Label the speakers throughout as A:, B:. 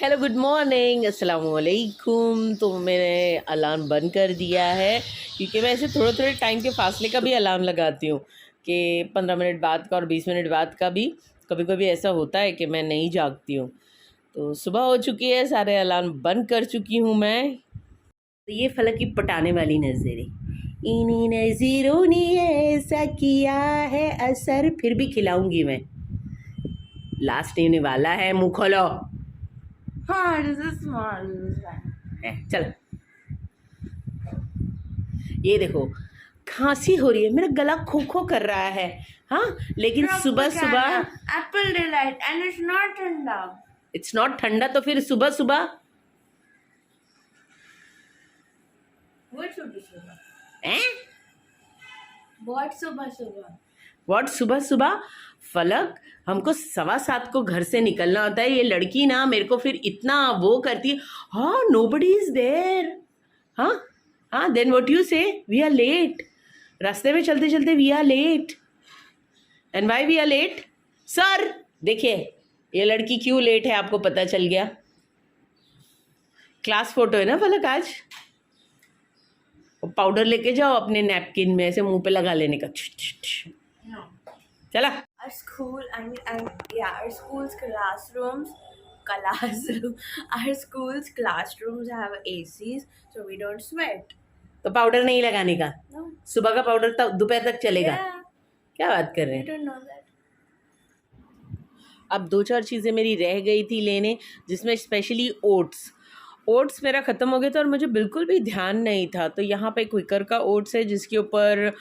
A: Hello good morning अस्सलाम वालेकुम। तो मैंने अलार्म बंद कर दिया है क्योंकि मैं ऐसे थोड़े थोड़े टाइम के फासले का भी अलार्म लगाती हूँ कि 15 मिनट बाद का और 20 मिनट बाद का भी कभी कभी ऐसा होता है कि मैं नहीं जागती हूँ। तो सुबह हो चुकी है, सारे अलार्म बंद कर चुकी हूँ मैं। तो ये फलक की पटाने वाली नज़रें, इन्हीं नज़रों ने ऐसा किया है असर, फिर भी खिलाऊंगी मैं। लास्ट होने वाला है, मुँह खोलो।
B: हाँ, this is small. This is fine.
A: चल, ये देखो खांसी हो रही है, मेरा गला खो खो कर रहा है। हाँ, लेकिन सुबह सुबह
B: Apple delight and it's not ठंडा.
A: इट्स नॉट ठंडा, तो फिर सुबह सुबह
B: What छोटी सुबह?
A: हैं?
B: बहुत सुबह सुबह.
A: व्हाट सुबह सुबह? फलक, हमको 7:15 को घर से निकलना होता है। ये लड़की ना मेरे को फिर इतना वो करती है, हाँ नोबडी इज देयर। हाँ हाँ, then what you say, we are late. रास्ते में चलते चलते we are late. And why we are late? Sir देखिए, ये लड़की क्यों लेट है आपको पता चल गया। क्लास फोटो है ना फलक आज। पाउडर लेके जाओ अपने नैपकिन में, ऐसे मुंह पे लगा लेने का।
B: No.
A: चला।
B: Our school, our school's our school's classrooms have ACs, so we don't sweat.
A: तो पाउडर नहीं लगाने का?
B: No.
A: सुबह का पाउडर तक दोपहर तक चलेगा?
B: Yeah.
A: क्या बात कर रहे
B: You
A: हैं।
B: don't know that.
A: अब 2-4 चीज़ें मेरी रह गई थी लेने, जिसमें स्पेशली ओट्स मेरा ख़त्म हो गया था और मुझे बिल्कुल भी ध्यान नहीं था। तो यहाँ पे क्विकर का ओट्स है जिसके ऊपर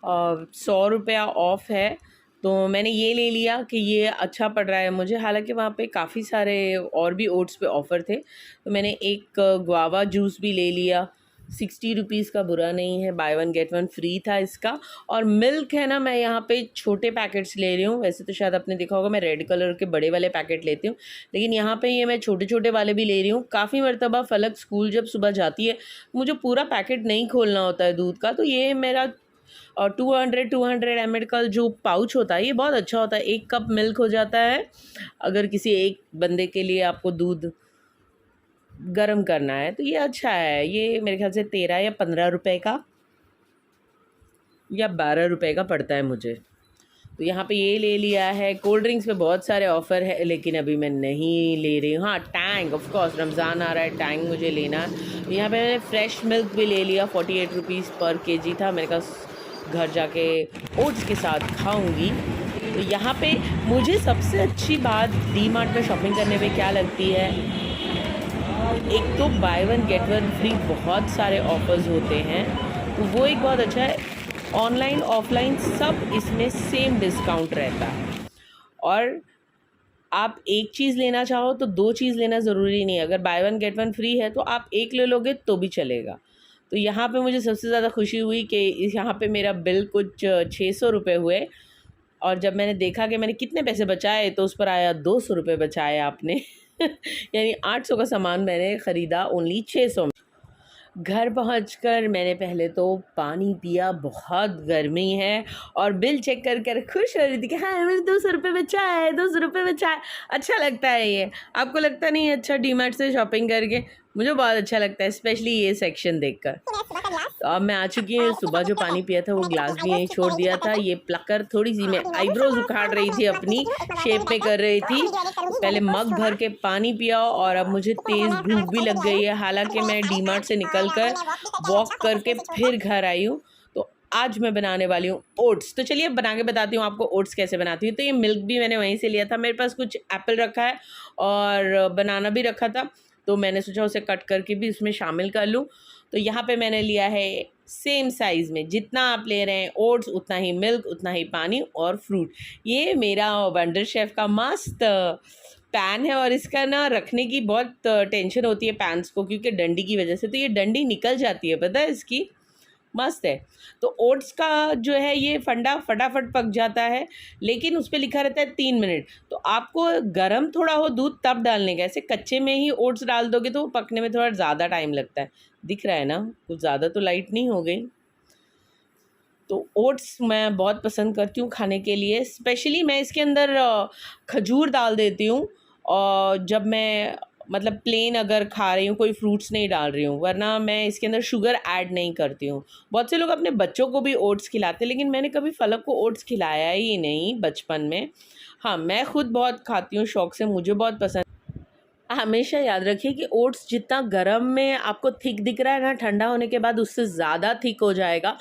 A: 100 रुपया ऑफ है, तो मैंने ये ले लिया कि ये अच्छा पड़ रहा है मुझे। हालांकि वहाँ पे काफ़ी सारे और भी ओट्स पे ऑफ़र थे, तो मैंने एक गुआवा जूस भी ले लिया। 60 रुपीज़ का बुरा नहीं है, by one get one free था इसका। और मिल्क है ना, मैं यहाँ पे छोटे पैकेट्स ले रही हूँ। वैसे तो शायद आपने देखा होगा मैं रेड कलर के बड़े वाले पैकेट लेती हूँ, लेकिन यहाँ पे ये मैं छोटे छोटे वाले भी ले रही हूँ। काफ़ी मरतबा फलक स्कूल जब सुबह जाती है, मुझे पूरा पैकेट नहीं खोलना होता है दूध का, तो ये मेरा 200 ml का जो पाउच होता है ये बहुत अच्छा होता है। 1 कप मिल्क हो जाता है अगर किसी एक बंदे के लिए आपको दूध गरम करना है, तो ये अच्छा है। ये मेरे ख्याल से 13 या 15 रुपए का या 12 रुपए का पड़ता है मुझे। तो यहाँ पे ये ले लिया है। कोल्ड ड्रिंक्स पे बहुत सारे ऑफ़र है, लेकिन अभी मैं नहीं ले रही हूँ। हाँ, टैंग, ऑफ कोर्स रमज़ान आ रहा है, टैंग मुझे लेना है। यहाँ पे मैंने फ्रेश मिल्क भी ले लिया, 48 रुपीज़ पर केजी था। मेरे पास घर जाके ओट्स के साथ खाऊंगी। तो यहाँ पे मुझे सबसे अच्छी बात डी मार्ट में शॉपिंग करने में क्या लगती है, एक तो by one get one free बहुत सारे ऑफर्स होते हैं, तो वो एक बहुत अच्छा है। ऑनलाइन ऑफलाइन सब इसमें सेम डिस्काउंट रहता है, और आप एक चीज़ लेना चाहो तो 2 चीज़ लेना ज़रूरी नहीं है। अगर by one get one free है तो आप एक ले लोगे तो भी चलेगा। तो यहाँ पे मुझे सबसे ज़्यादा खुशी हुई कि यहाँ पे मेरा बिल कुछ 600 रुपये हुए, और जब मैंने देखा कि मैंने कितने पैसे बचाए तो उस पर आया 200 रुपये बचाए आपने यानी 800 का सामान मैंने ख़रीदा ओनली 600 में। घर पहुंचकर मैंने पहले तो पानी पिया, बहुत गर्मी है, और बिल चेक कर कर खुश हो रही थी कि हाँ मैंने 200 रुपये बचा है, 200 रुपये बचा है। अच्छा लगता है ये, आपको लगता नहीं है अच्छा डी मार्ट से शॉपिंग करके? मुझे बहुत अच्छा लगता है, स्पेशली ये सेक्शन देखकर। तो अब मैं आ चुकी हूँ। सुबह जो पानी पिया था वो ग्लास भी यहीं छोड़ दिया था। ये प्लकर थोड़ी सी मैं आईब्रोज उखाड़ रही थी, अपनी शेप में कर रही थी। पहले मग भर के पानी पिया, और अब मुझे तेज़ भूख भी लग गई है। हालांकि मैं डी मार्ट से निकल कर वॉक करके फिर घर आई हूँ। तो आज मैं बनाने वाली हूँ ओट्स। तो चलिए बना के बताती हूँ आपको ओट्स कैसे बनाती हूँ। तो ये मिल्क भी मैंने वहीं से लिया था। मेरे पास कुछ एप्पल रखा है और बनाना भी रखा था, तो मैंने सोचा उसे कट करके भी उसमें शामिल कर लूँ। तो यहाँ पे मैंने लिया है सेम साइज़ में, जितना आप ले रहे हैं ओट्स उतना ही मिल्क, उतना ही पानी और फ्रूट। ये मेरा वंडर शेफ़ का मस्त पैन है, और इसका ना रखने की बहुत टेंशन होती है पैन्स को, क्योंकि डंडी की वजह से। तो ये डंडी निकल जाती है, पता है इसकी, मस्त है। तो ओट्स का जो है ये फंडा फटाफट पक जाता है, लेकिन उस पर लिखा रहता है 3 मिनट। तो आपको गरम थोड़ा हो दूध तब डालने का, ऐसे कच्चे में ही ओट्स डाल दोगे तो वो पकने में थोड़ा ज़्यादा टाइम लगता है। दिख रहा है ना, कुछ ज़्यादा तो लाइट नहीं हो गई। तो ओट्स मैं बहुत पसंद करती हूँ खाने के लिए। स्पेशली मैं इसके अंदर खजूर डाल देती हूँ, और जब मैं मतलब प्लेन अगर खा रही हूँ, कोई फ्रूट्स नहीं डाल रही हूँ, वरना मैं इसके अंदर शुगर ऐड नहीं करती हूँ। बहुत से लोग अपने बच्चों को भी ओट्स खिलाते हैं, लेकिन मैंने कभी फलक को ओट्स खिलाया ही नहीं बचपन में। हाँ, मैं खुद बहुत खाती हूँ शौक़ से, मुझे बहुत पसंद। हमेशा याद रखिए कि ओट्स जितना गर्म में आपको थिक दिख रहा है ना, ठंडा होने के बाद उससे ज़्यादा थिक हो जाएगा,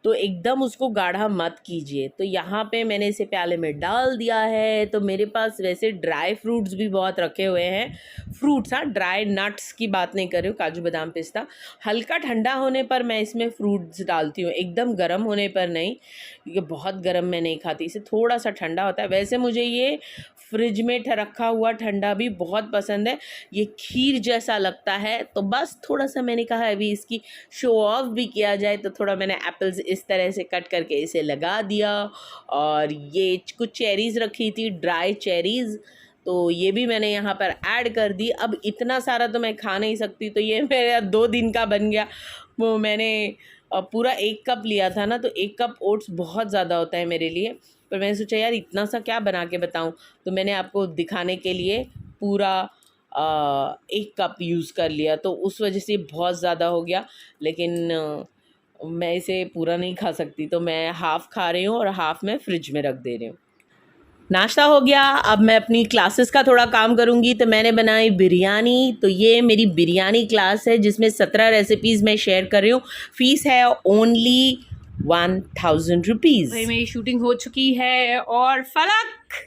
A: तो एकदम उसको गाढ़ा मत कीजिए। तो यहाँ पे मैंने इसे प्याले में डाल दिया है। तो मेरे पास वैसे ड्राई फ्रूट्स भी बहुत रखे हुए हैं, फ्रूट्स, हाँ, ड्राई नट्स की बात नहीं कर रही हूँ, काजू बादाम पिस्ता। हल्का ठंडा होने पर मैं इसमें फ्रूट्स डालती हूँ, एकदम गर्म होने पर नहीं, क्योंकि बहुत गर्म मैं नहीं खाती, इसे थोड़ा सा ठंडा होता है। वैसे मुझे ये फ्रिज में रखा हुआ ठंडा भी बहुत पसंद है, ये खीर जैसा लगता है। तो बस थोड़ा सा मैंने कहा अभी इसकी शो ऑफ भी किया जाए, तो थोड़ा मैंने एप्पल्स इस तरह से कट करके इसे लगा दिया। और ये कुछ चेरीज़ रखी थी, ड्राई चेरीज़, तो ये भी मैंने यहाँ पर ऐड कर दी। अब इतना सारा तो मैं खा नहीं सकती, तो ये मेरा 2 दिन का बन गया। वो मैंने पूरा 1 कप लिया था ना, तो 1 कप ओट्स बहुत ज़्यादा होता है मेरे लिए, पर मैंने सोचा यार इतना सा क्या बना के बताऊँ, तो मैंने आपको दिखाने के लिए पूरा 1 कप यूज़ कर लिया, तो उस वजह से बहुत ज़्यादा हो गया। लेकिन मैं इसे पूरा नहीं खा सकती, तो मैं हाफ़ खा रही हूँ और हाफ़ मैं फ्रिज में रख दे रही हूँ। नाश्ता हो गया, अब मैं अपनी क्लासेस का थोड़ा काम करूँगी। तो मैंने बनाई बिरयानी, तो ये मेरी बिरयानी क्लास है जिसमें 17 रेसिपीज़ मैं शेयर कर रही हूँ। फ़ीस है ओनली 1000 रुपीज़।
C: भाई मेरी शूटिंग हो चुकी है और फलक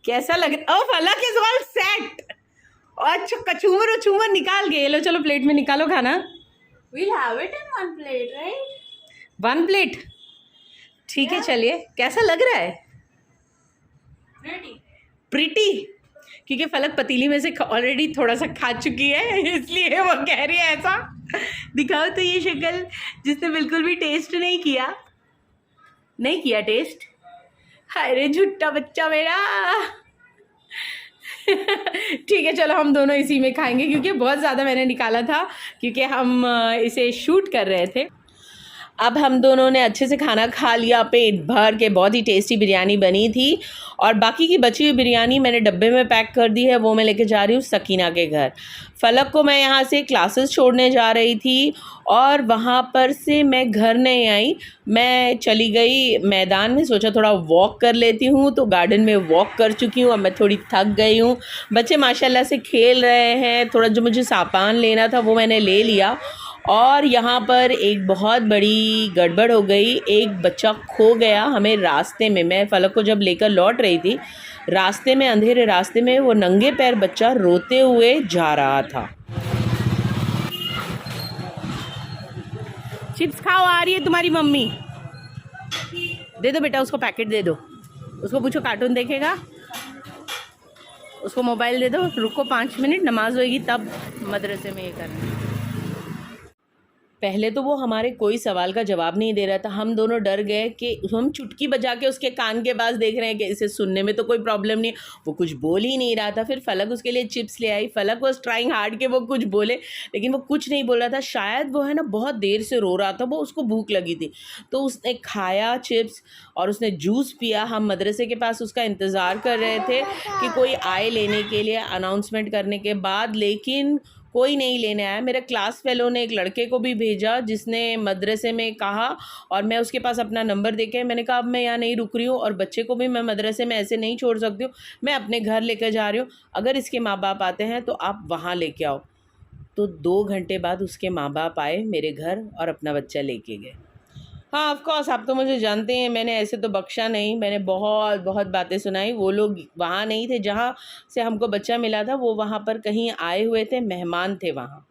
A: कैसा लग रहा? ओ फलक इज ऑल सेट। अच्छा, कचूमर उचूमर निकाल के लो, चलो प्लेट में निकालो खाना।
B: We'll have it in one plate, right?
A: 1 plate, ठीक है। चलिए, कैसा लग रहा है? प्रिटी, क्योंकि फलक पतीली में से ऑलरेडी थोड़ा सा खा चुकी है, इसलिए वो कह रही है ऐसा। दिखाओ तो ये शक्ल जिसने बिल्कुल भी टेस्ट नहीं किया टेस्ट। अरे झुट्टा बच्चा मेरा। ठीक है, चलो हम दोनों इसी में खाएंगे, क्योंकि बहुत ज़्यादा मैंने निकाला था, क्योंकि हम इसे शूट कर रहे थे। अब हम दोनों ने अच्छे से खाना खा लिया पेट भर के, बहुत ही टेस्टी बिरयानी बनी थी। और बाकी की बची हुई बिरयानी मैंने डब्बे में पैक कर दी है, वो मैं लेके जा रही हूँ सकीना के घर। फलक को मैं यहाँ से क्लासेस छोड़ने जा रही थी, और वहाँ पर से मैं घर नहीं आई, मैं चली गई मैदान में। सोचा थोड़ा वॉक कर लेती हूँ, तो गार्डन में वॉक कर चुकी हूँ। अब मैं थोड़ी थक गई हूँ। बच्चे माशाल्लाह से खेल रहे हैं, थोड़ा जो मुझे सामान लेना था वो मैंने ले लिया। और यहाँ पर एक बहुत बड़ी गड़बड़ हो गई, एक बच्चा खो गया हमें रास्ते में। मैं फलक को जब लेकर लौट रही थी, रास्ते में, अंधेरे रास्ते में, वो नंगे पैर बच्चा रोते हुए जा रहा था। चिप्स खाओ, आ रही है तुम्हारी मम्मी। दे दो बेटा, उसको पैकेट दे दो, उसको पूछो कार्टून देखेगा, उसको मोबाइल दे दो। रुको 5 मिनट, नमाज होएगी तब मदरसे में ये करना। पहले तो वो हमारे कोई सवाल का जवाब नहीं दे रहा था। हम दोनों डर गए कि हम चुटकी बजा के उसके कान के पास देख रहे हैं कि इसे सुनने में तो कोई प्रॉब्लम नहीं, वो कुछ बोल ही नहीं रहा था। फिर फलक उसके लिए चिप्स ले आई। फलक वॉज ट्राइंग हार्ड कि वो कुछ बोले, लेकिन वो कुछ नहीं बोल रहा था। शायद वो है ना बहुत देर से रो रहा था, वो उसको भूख लगी थी, तो उसने खाया चिप्स और उसने जूस पिया। हम मदरसे के पास उसका इंतज़ार कर रहे थे कि कोई आए लेने के लिए, अनाउंसमेंट करने के बाद, लेकिन कोई नहीं लेने आया। मेरे क्लास फेलो ने एक लड़के को भी भेजा जिसने मदरसे में कहा, और मैं उसके पास अपना नंबर देके मैंने कहा अब मैं यहाँ नहीं रुक रही हूँ, और बच्चे को भी मैं मदरसे में ऐसे नहीं छोड़ सकती हूँ, मैं अपने घर लेकर जा रही हूँ, अगर इसके माँ बाप आते हैं तो आप वहाँ लेके आओ। तो 2 घंटे बाद उसके माँ बाप आए मेरे घर और अपना बच्चा लेके गए। हाँ, ऑफ कोर्स आप तो मुझे जानते हैं, मैंने ऐसे तो बख्शा नहीं, मैंने बहुत बहुत बातें सुनाई। वो लोग वहाँ नहीं थे जहाँ से हमको बच्चा मिला था, वो वहाँ पर कहीं आए हुए थे, मेहमान थे वहाँ।